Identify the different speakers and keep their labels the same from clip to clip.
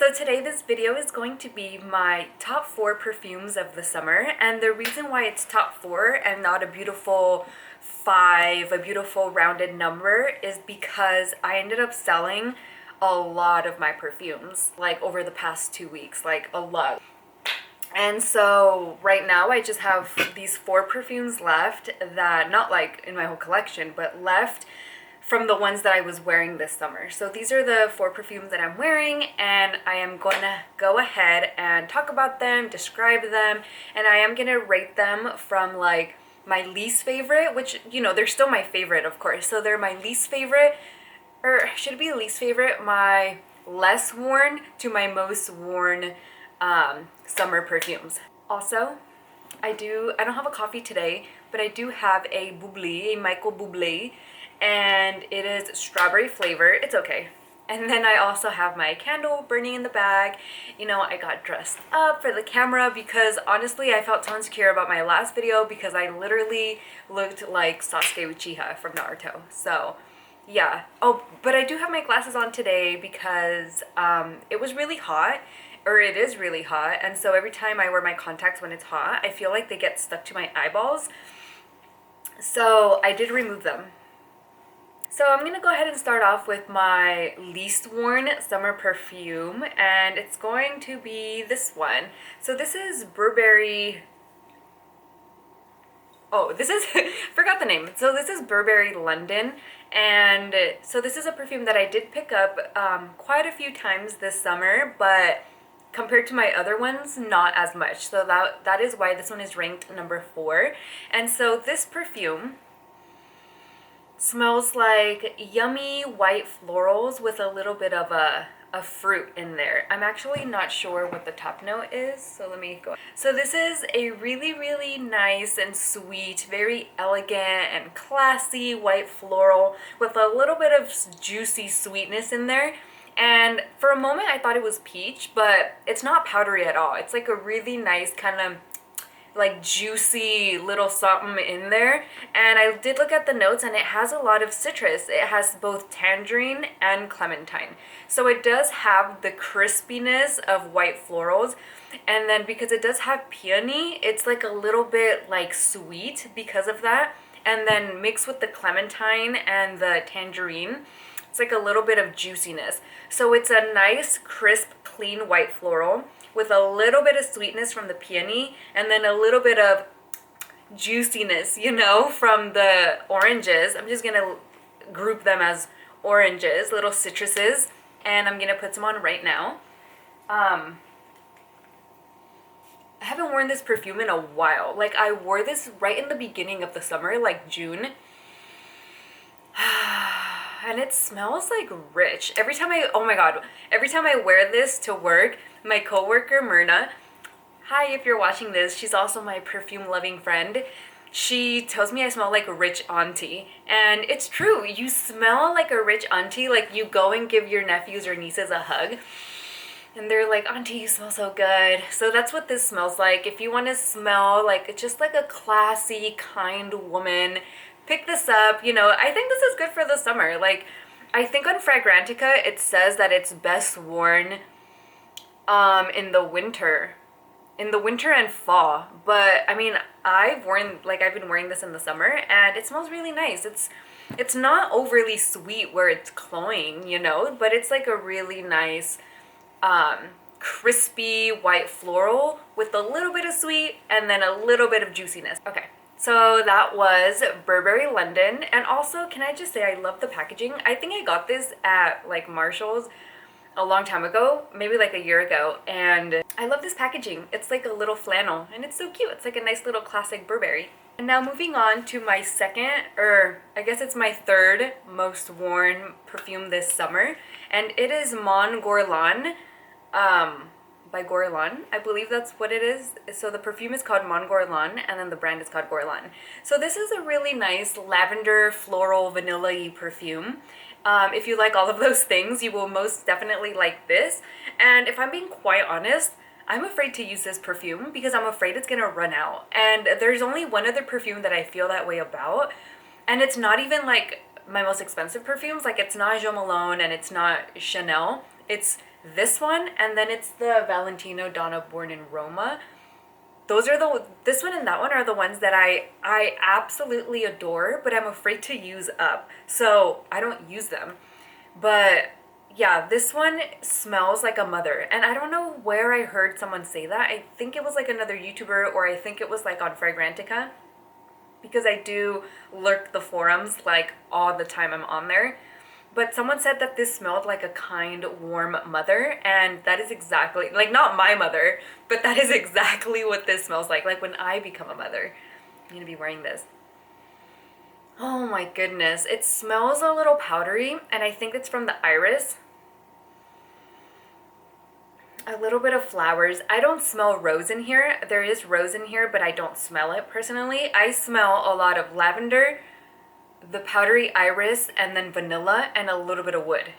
Speaker 1: So today this video is going to be my top 4 perfumes of the summer, and the reason why it's top 4 and not a beautiful 5, a beautiful rounded number, is because I ended up selling a lot of my perfumes like over the past 2 weeks, like a lot. And so right now I just have these 4 perfumes left that, not like in my whole collection, but left from the ones that I was wearing this summer. So these are the 4 perfumes that I'm wearing, and I am going to go ahead and talk about them, describe them, and I am going to rate them from like my least favorite, which, you know, they're still my favorite, of course. So they're my least favorite, or should it be least favorite, my less worn to my most worn summer perfumes. Also, I don't have a coffee today, but I do have a Bublé, a Michael Bublé, and it is strawberry flavor. It's okay. And then I also have my candle burning in the bag. You know, I got dressed up for the camera because honestly I felt so insecure about my last video because I literally looked like Sasuke Uchiha from Naruto. So yeah. Oh, but I do have my glasses on today because it was really hot, or it is really hot, and so every time I wear my contacts when it's hot, I feel like they get stuck to my eyeballs. So I did remove them. So I'm gonna go ahead and start off with my least worn summer perfume, and it's going to be this one. So this is Burberry, forgot the name. So this is Burberry London, and so this is a perfume that I did pick up quite a few times this summer, but compared to my other ones, not as much. So that is why this one is ranked number 4. And so this perfume smells like yummy white florals with a little bit of a fruit in there. I'm actually not sure what the top note is, so let me go. So this is a really, really nice and sweet, very elegant and classy white floral with a little bit of juicy sweetness in there. And for a moment I thought it was peach, but it's not powdery at all. It's like a really nice kind of like juicy little something in there. And I did look at the notes, and it has a lot of citrus. It has both tangerine and clementine. So it does have the crispiness of white florals, and then because it does have peony, it's like a little bit like sweet because of that. And then mixed with the clementine and the tangerine, it's like a little bit of juiciness. So it's a nice, crisp, clean white floral with a little bit of sweetness from the peony, and then a little bit of juiciness, you know, from the oranges. I'm just gonna group them as oranges, little citruses, and I'm gonna put some on right now. I haven't worn this perfume in a while. Like, I wore this right in the beginning of the summer, like June. And it smells like rich. Every time I wear this to work, my coworker Myrna, hi if you're watching this, she's also my perfume loving friend, she tells me I smell like a rich auntie. And it's true, you smell like a rich auntie. Like, you go and give your nephews or nieces a hug, and they're like, auntie, you smell so good. So that's what this smells like. If you want to smell like just like a classy, kind woman, pick this up. You know, I think this is good for the summer. Like, I think on Fragrantica it says that it's best worn in the winter and fall. But I mean, I've been wearing this in the summer, and it smells really nice. It's not overly sweet where it's cloying, you know, but it's like a really nice crispy white floral with a little bit of sweet and then a little bit of juiciness. Okay. So that was Burberry London. And also, can I just say, I love the packaging. I think I got this at like Marshall's a long time ago, maybe like a year ago, and I love this packaging. It's like a little flannel, and it's so cute. It's like a nice little classic Burberry. And now moving on to my second, or I guess it's my third most worn perfume this summer, and it is Mon Guerlain by Guerlain. I believe that's what it is. So the perfume is called Mon Guerlain, and then the brand is called Guerlain. So this is a really nice lavender, floral, vanilla-y perfume. If you like all of those things, you will most definitely like this. And if I'm being quite honest, I'm afraid to use this perfume because I'm afraid it's gonna run out. And there's only one other perfume that I feel that way about, and it's not even like my most expensive perfumes. Like, it's not Jo Malone and it's not Chanel. It's this one, and then it's the Valentino Donna Born in Roma. This one and that one are the ones that I absolutely adore, but I'm afraid to use up, so I don't use them. But yeah, this one smells like a mother, and I don't know where I heard someone say that. I think it was like another YouTuber, or I think it was like on Fragrantica, because I do lurk the forums like all the time I'm on there. But someone said that this smelled like a kind, warm mother, and that is exactly, like, not my mother, but that is exactly what this smells like when I become a mother. I'm gonna be wearing this. Oh my goodness, it smells a little powdery, and I think it's from the iris. A little bit of flowers. I don't smell rose in here. There is rose in here, but I don't smell it personally. I smell a lot of lavender, the powdery iris, and then vanilla, and a little bit of wood.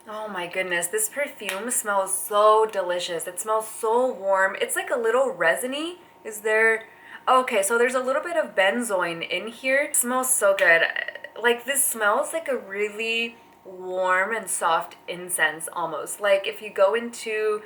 Speaker 1: Oh my goodness, this perfume smells so delicious. It smells so warm. It's like a little resiny. Is there... Okay, so there's a little bit of benzoin in here. It smells so good. Like, this smells like a really warm and soft incense almost. Like, if you go into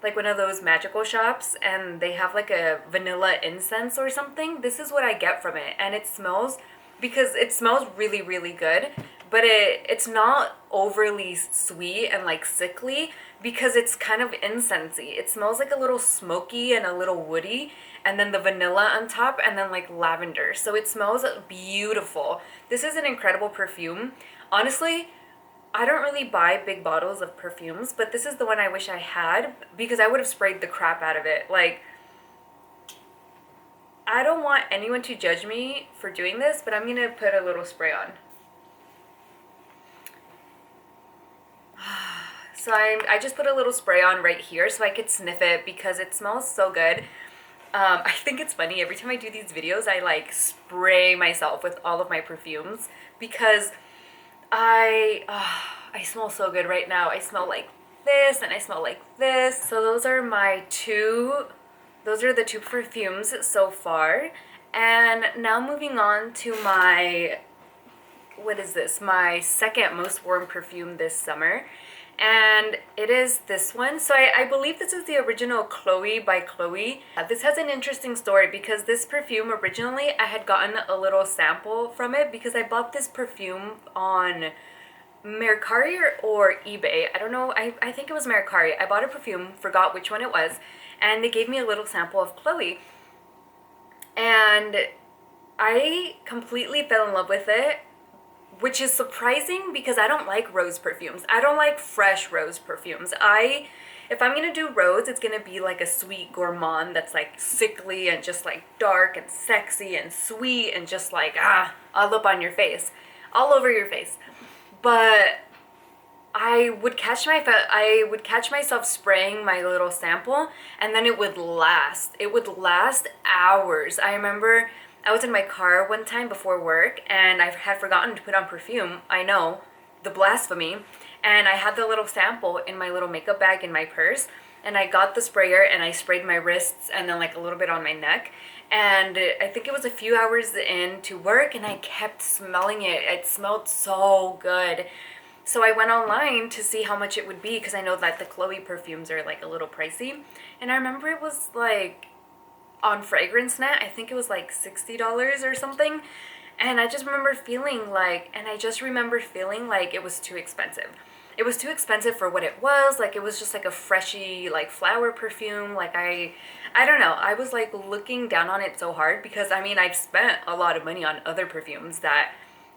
Speaker 1: like one of those magical shops and they have like a vanilla incense or something, this is what I get from it. And it smells... because it smells really, really good, but it's not overly sweet and like sickly, because it's kind of incensey. It smells like a little smoky and a little woody, and then the vanilla on top, and then like lavender. So it smells beautiful. This is an incredible perfume. Honestly, I don't really buy big bottles of perfumes, but this is the one I wish I had, because I would have sprayed the crap out of it. Like, I don't want anyone to judge me for doing this, but I'm going to put a little spray on. So I just put a little spray on right here so I could sniff it, because it smells so good. I think it's funny, every time I do these videos, I like spray myself with all of my perfumes, because I smell so good right now. I smell like this, and I smell like this. So those are the two perfumes so far. And now moving on to my, what is this? My second most worn perfume this summer. And it is this one. So I believe this is the original Chloe by Chloe. This has an interesting story, because this perfume originally, I had gotten a little sample from it, because I bought this perfume on Mercari or eBay. I don't know. I think it was Mercari. I bought a perfume, forgot which one it was, and they gave me a little sample of Chloe. And I completely fell in love with it, which is surprising, because I don't like rose perfumes. I don't like fresh rose perfumes. If I'm gonna do rose, it's gonna be like a sweet gourmand that's like sickly and just like dark and sexy and sweet and just like, all up on your face, all over your face. But I would catch myself spraying my little sample, and then it would last. It would last hours. I remember I was in my car one time before work, and I had forgotten to put on perfume. I know, the blasphemy. And I had the little sample in my little makeup bag in my purse, and I got the sprayer and I sprayed my wrists and then like a little bit on my neck. And I think it was a few hours into work, and I kept smelling it. It smelled so good. So I went online to see how much it would be, because I know that the Chloe perfumes are like a little pricey. And I remember it was like on FragranceNet, I think it was like $60 or something. And I just remember feeling like, it was too expensive. It was too expensive for what it was. Like, it was just like a freshy, like, flower perfume. Like, I don't know. I was like looking down on it so hard, because I mean, I've spent a lot of money on other perfumes that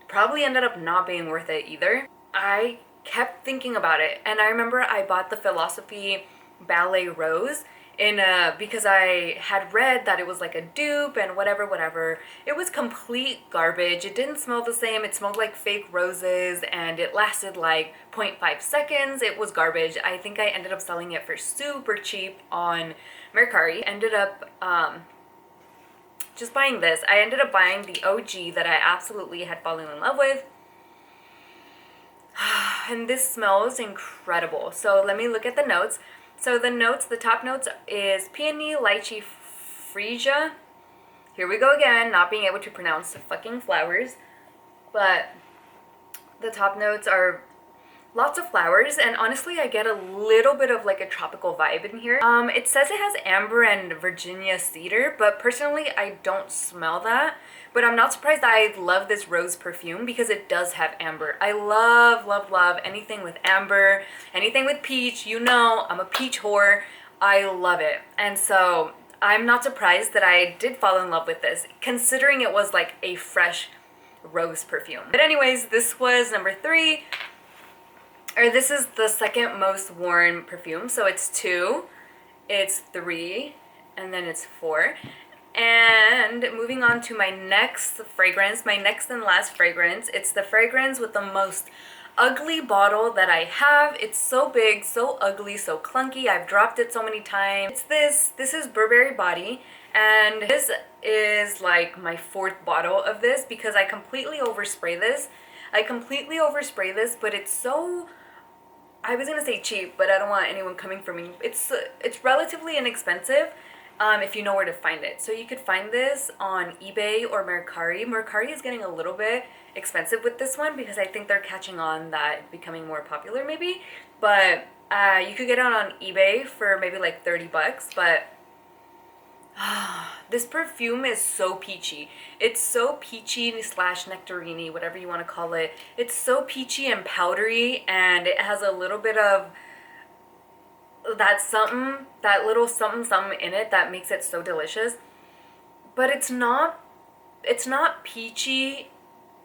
Speaker 1: probably ended up not being worth it either. I kept thinking about it, and I remember I bought the Philosophy Ballet Rose because I had read that it was like a dupe and whatever. It was complete garbage. It didn't smell the same. It smelled like fake roses, and it lasted like 0.5 seconds. It was garbage. I think I ended up selling it for super cheap on Mercari. Ended up just buying this. I ended up buying the OG that I absolutely had fallen in love with. And this smells incredible. So let me look at the notes. So the top notes is peony, lychee, freesia. Here we go again, not being able to pronounce the fucking flowers. But the top notes are Lots of flowers, and honestly I get a little bit of like a tropical vibe in here. It says it has amber and Virginia cedar, but personally I don't smell that. But I'm not surprised. I love this rose perfume because it does have amber. I love, love, love anything with amber, anything with peach. You know, I'm a peach whore. I love it. And so I'm not surprised that I did fall in love with this, considering it was like a fresh rose perfume. But anyways, this was number 3. Or this is the second most worn perfume. So it's 2, it's 3, and then it's 4. And moving on to my next fragrance, my next and last fragrance. It's the fragrance with the most ugly bottle that I have. It's so big, so ugly, so clunky. I've dropped it so many times. It's this. This is Burberry Body. And this is like my 4th bottle of this because I completely overspray this. But it's so... I was gonna say cheap, but I don't want anyone coming for me. It's relatively inexpensive if you know where to find it. So you could find this on eBay or Mercari. Mercari is getting a little bit expensive with this one because I think they're catching on that it's becoming more popular maybe. But you could get it on eBay for maybe like 30 bucks, but this perfume is so peachy. It's so peachy slash nectarine, whatever you want to call it. It's so peachy and powdery, and it has a little bit of that something, that little something something in it that makes it so delicious. But it's not peachy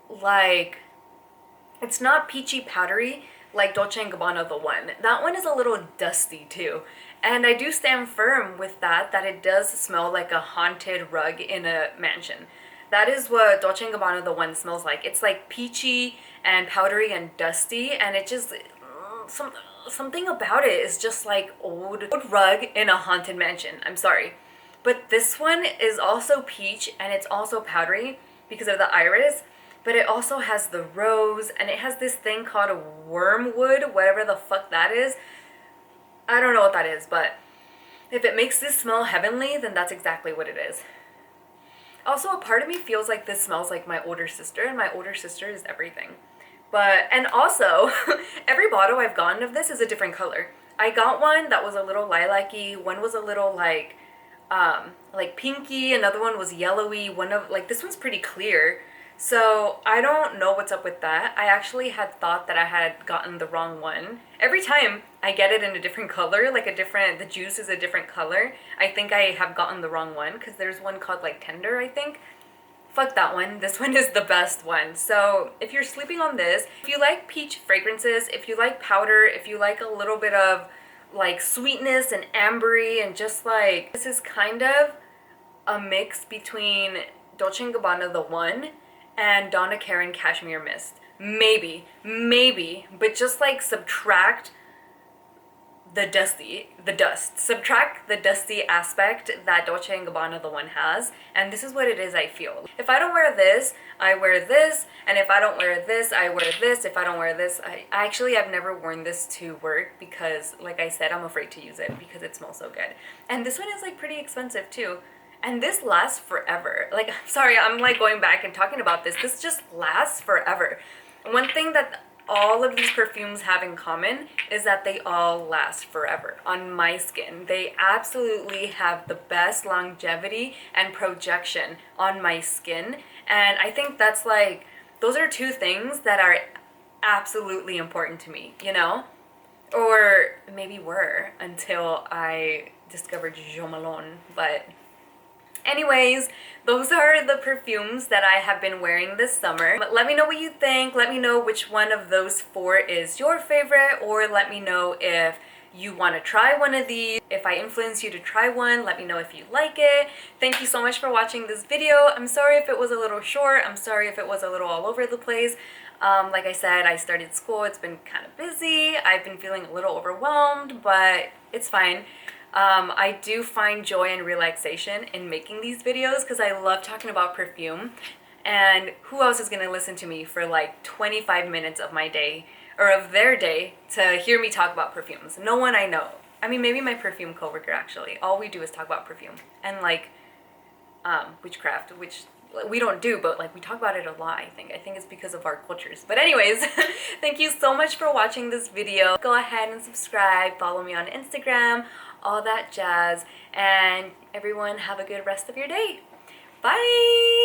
Speaker 1: like, it's not peachy powdery like Dolce & Gabbana the one. That one is a little dusty too. And I do stand firm with that it does smell like a haunted rug in a mansion. That is what Dolce & Gabbana the one smells like. It's like peachy and powdery and dusty, and it just, something about it is just like old rug in a haunted mansion. I'm sorry. But this one is also peach, and it's also powdery because of the iris. But it also has the rose, and it has this thing called wormwood, whatever the fuck that is. I don't know what that is, but if it makes this smell heavenly, then that's exactly what it is. Also, a part of me feels like this smells like my older sister, and my older sister is everything. But, and also, every bottle I've gotten of this is a different color. I got one that was a little lilac-y, one was a little like pinky, another one was yellowy, this one's pretty clear. So I don't know what's up with that. I actually had thought that I had gotten the wrong one. Every time I get it in a different color, like the juice is a different color, I think I have gotten the wrong one, because there's one called like Tender, I think. Fuck that one. This one is the best one. So if you're sleeping on this, if you like peach fragrances, if you like powder, if you like a little bit of like sweetness and ambery, and just like, this is kind of a mix between Dolce & Gabbana the one and Donna Karan Cashmere Mist. Maybe, but just like subtract the dust. Subtract the dusty aspect that Dolce & Gabbana the one has, and this is what it is I feel. If I don't wear this, I wear this, and if I don't wear this, I wear this. If I don't wear this, I've never worn this to work because, like I said, I'm afraid to use it because it smells so good. And this one is like pretty expensive too. And this lasts forever. Like, I'm sorry, I'm like going back and talking about this. This just lasts forever. One thing that all of these perfumes have in common is that they all last forever on my skin. They absolutely have the best longevity and projection on my skin. And I think that's like, those are 2 things that are absolutely important to me, you know? Or maybe were until I discovered Jo Malone, but... anyways, those are the perfumes that I have been wearing this summer. But let me know what you think. Let me know which one of those 4 is your favorite, or let me know if you want to try one of these. If I influence you to try one, let me know if you like it. Thank you so much for watching this video. I'm sorry if it was a little short. I'm sorry if it was a little all over the place. Like I said, I started school. It's been kind of busy. I've been feeling a little overwhelmed, but it's fine. I do find joy and relaxation in making these videos because I love talking about perfume, and who else is going to listen to me for like 25 minutes of my day, or of their day, to hear me talk about perfumes? No one I know. I mean, maybe my perfume coworker actually. All we do is talk about perfume and like witchcraft, which we don't do, but like we talk about it a lot. I think it's because of our cultures. But anyways, thank you so much for watching this video. Go ahead and subscribe, follow me on Instagram, all that jazz, and everyone have a good rest of your day. Bye.